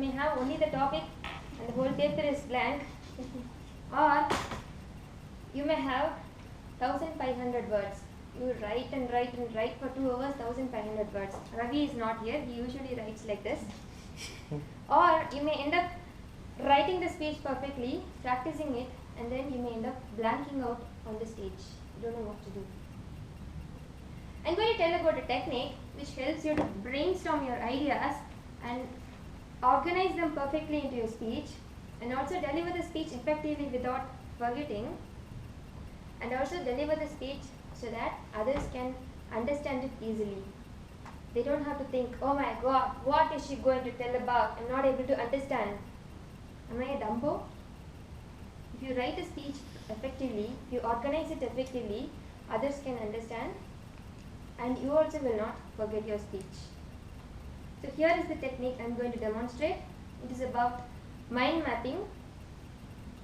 may have only the topic and the whole paper is blank, or you may have 1500 words. You write and write and write for 2 hours, 1500 words. Ravi is not here, he usually writes like this. Or you may end up writing the speech perfectly, practicing it, and then you may end up blanking out on the stage. You don't know what to do. I'm going to tell about a technique which helps you to brainstorm your ideas and organize them perfectly into your speech, and also deliver the speech effectively without forgetting, and also deliver the speech so that others can understand it easily. They don't have to think, oh my god, what is she going to tell about? I'm not able to understand. Am I a dumbo? If you write a speech effectively, if you organize it effectively, others can understand, and you also will not forget your speech. So here is the technique I am going to demonstrate. It is about mind mapping.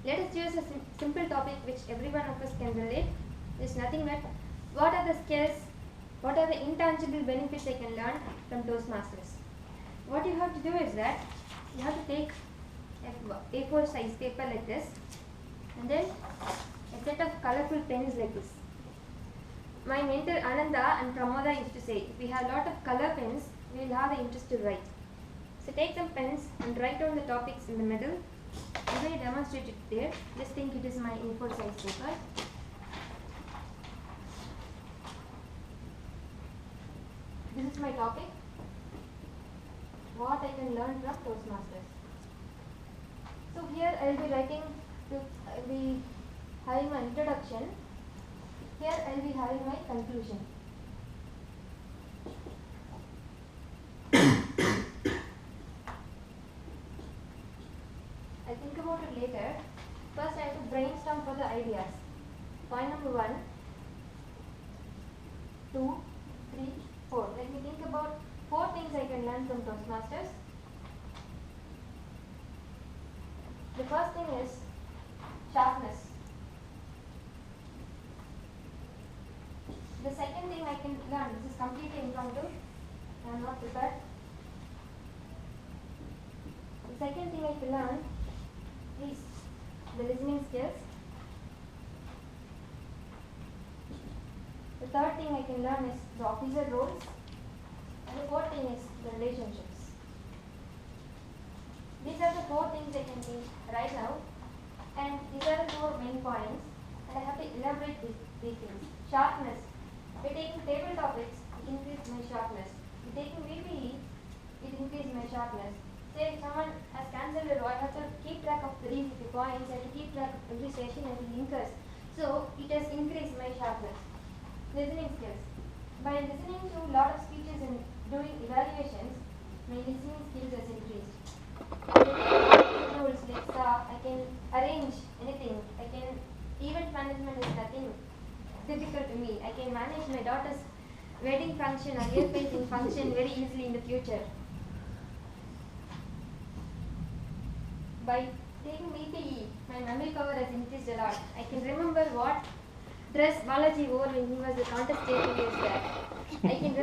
Let us choose a simple topic which every one of us can relate. There is nothing but what are the skills, what are the intangible benefits I can learn from Toastmasters. What you have to do is that you have to take A4 size paper like this, and then a set of colorful pens like this. My mentor Ananda and Pramoda used to say, if we have a lot of color pens, we will have the interest to write. So take some pens and write down the topics in the middle. I'm going to demonstrate it there. Just think it is my A4 size paper. This is my topic. What I can learn from Toastmasters. So here I will be writing, I will be having my introduction. Here I will be having my conclusion. I'll think about it later. First I have to brainstorm for the ideas. Point number 1, 2, 3, 4. Let me think about 4 things I can learn from Toastmasters. The first thing is sharpness. The second thing I can learn, this is completely impromptu, I am not prepared. The second thing I can learn is the listening skills. The third thing I can learn is the officer roles. And the fourth thing is the relationships. These are the 4 things I can think right now, and these are the 4 main points, and I have to elaborate these things. Sharpness. By taking table topics, it increases my sharpness. By taking VPE, it increases my sharpness. Say if someone has cancelled a row, I have to keep track of the points, I have to keep track of every session and the linkers. So it has increased my sharpness. Listening skills. By listening to a lot of speeches and doing evaluations, my listening skills has increased. Rules like I can arrange anything. Event management is nothing difficult to me. I can manage my daughter's wedding function or ear-facing function very easily in the future. By taking VPE, my memory power has increased a lot. I can remember what dress Balaji wore when he was the contest 8 years back. I can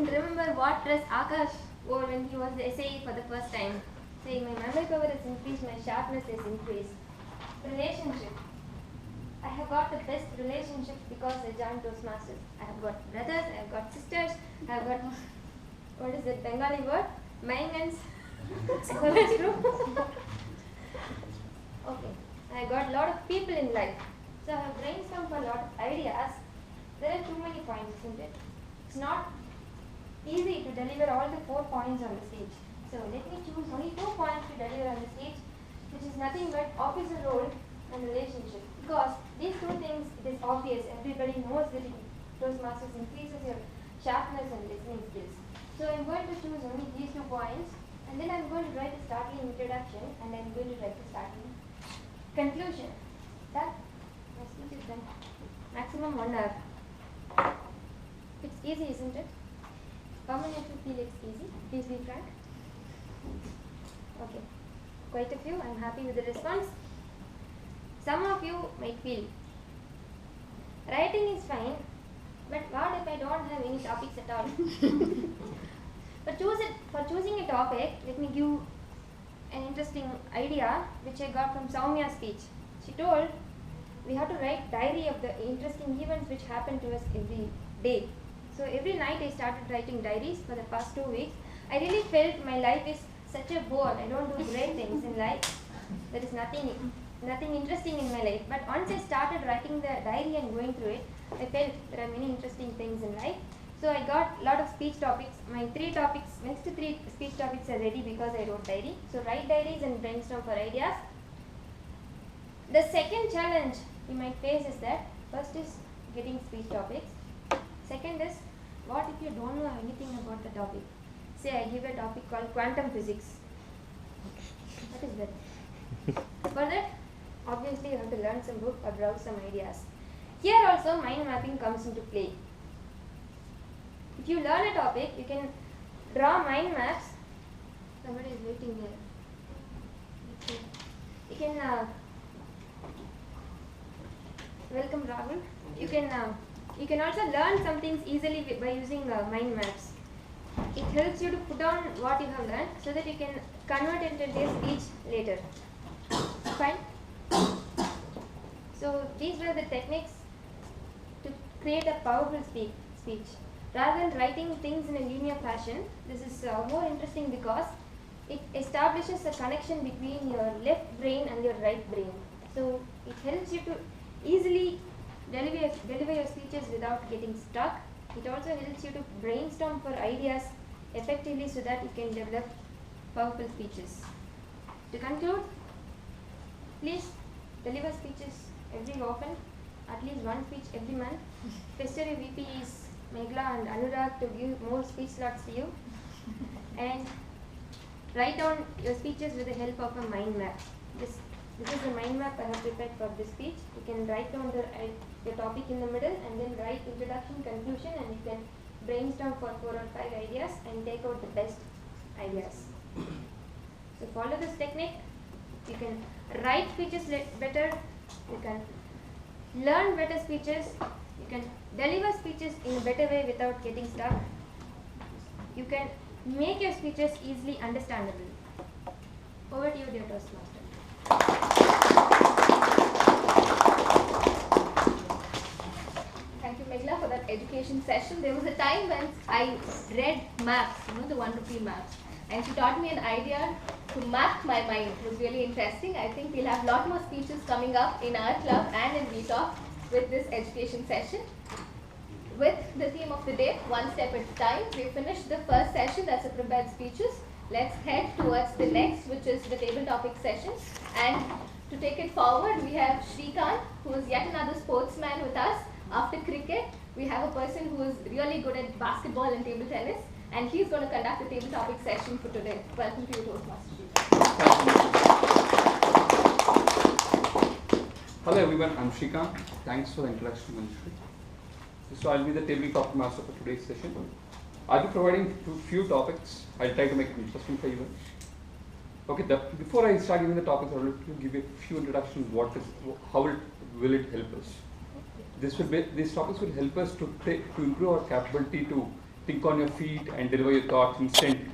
remember what dress Akash wore when he was the SAE for the first time. Saying my memory power has increased, my sharpness has increased. Relationship. I have got the best relationships because I joined Toastmasters. I have got brothers, I have got sisters, I have got, what is that Bengali word? Maingans. Is that true? Okay. I got a lot of people in life. So I have brainstormed for a lot of ideas. There are too many points, isn't it? It's not easy to deliver all the 4 points on the stage. So let me choose only 2 points to deliver on the stage, which is nothing but officer role and relationship. Because these 2 things, it is obvious, everybody knows that Toastmasters increases your sharpness and listening skills. So I am going to choose only these 2 points, and then I am going to write a startling introduction, and I am going to write a startling conclusion. That my speech is done. Maximum 1 hour. It's easy, isn't it? How many of you feel it's easy? Please be frank. Okay. Quite a few. I am happy with the response. Some of you might feel writing is fine, but what if I don't have any topics at all? But choose it for choosing a topic, let me give an interesting idea which I got from Soumya's speech. She told we have to write diary of the interesting events which happen to us every day. So every night I started writing diaries for the past 2 weeks. I really felt my life is such a bore. I don't do great things in life. There is nothing interesting in my life. But once I started writing the diary and going through it, I felt there are many interesting things in life. So I got a lot of speech topics. My next 3 speech topics are ready because I wrote diary. So write diaries and brainstorm for ideas. The second challenge you might face is that first is getting speech topics. Second is, what if you don't know anything about the topic? Say I give a topic called quantum physics. What is that? For that, obviously you have to learn some book or browse some ideas. Here also mind mapping comes into play. If you learn a topic, you can draw mind maps. Somebody is waiting there. You can welcome Rahul. You can also learn some things easily by using mind maps. It helps you to put down what you have learned so that you can convert it into a speech later. Fine. So these were the techniques to create a powerful speech. Rather than writing things in a linear fashion, this is more interesting because it establishes a connection between your left brain and your right brain. So it helps you to easily deliver your speeches without getting stuck. It also helps you to brainstorm for ideas effectively so that you can develop powerful speeches. To conclude, please deliver speeches every often, at least one speech every month. Pester your VPs Meghala and Anurag to give more speech slots to you. And write down your speeches with the help of a mind map. This is the mind map I have prepared for this speech. You can write down the topic in the middle and then write introduction, conclusion, and you can brainstorm for 4 or 5 ideas and take out the best ideas. So follow this technique. You can write speeches better. You can learn better speeches. You can deliver speeches in a better way without getting stuck. You can make your speeches easily understandable. Over to you, dear Toastmaster. Thank you, Meghala, for that education session. There was a time when I read maps, the 1 rupee maps, and she taught me an idea to map my mind. It was really interesting. I think we'll have a lot more speeches coming up in our club and in VTalk with this education session. With the theme of the day, one step at a time, we finished the first session, that's the prepared speeches. Let's head towards the next, which is the table topic session. And to take it forward, we have Shrikant, who is yet another sportsman with us. After cricket, we have a person who is really good at basketball and table tennis, and he's going to conduct the table topic session for today. Welcome to you, Toastmaster Shrikant. Hello everyone, I'm Shrikant. Thanks for the introduction, Manjushri. So I'll be the table topic master for today's session. I'll be providing few topics. I'll try to make it interesting for you. Okay, before I start giving the topics, I will give you a few introductions. How will it help us? These topics will help us to improve our capability to think on your feet and deliver your thoughts instantly.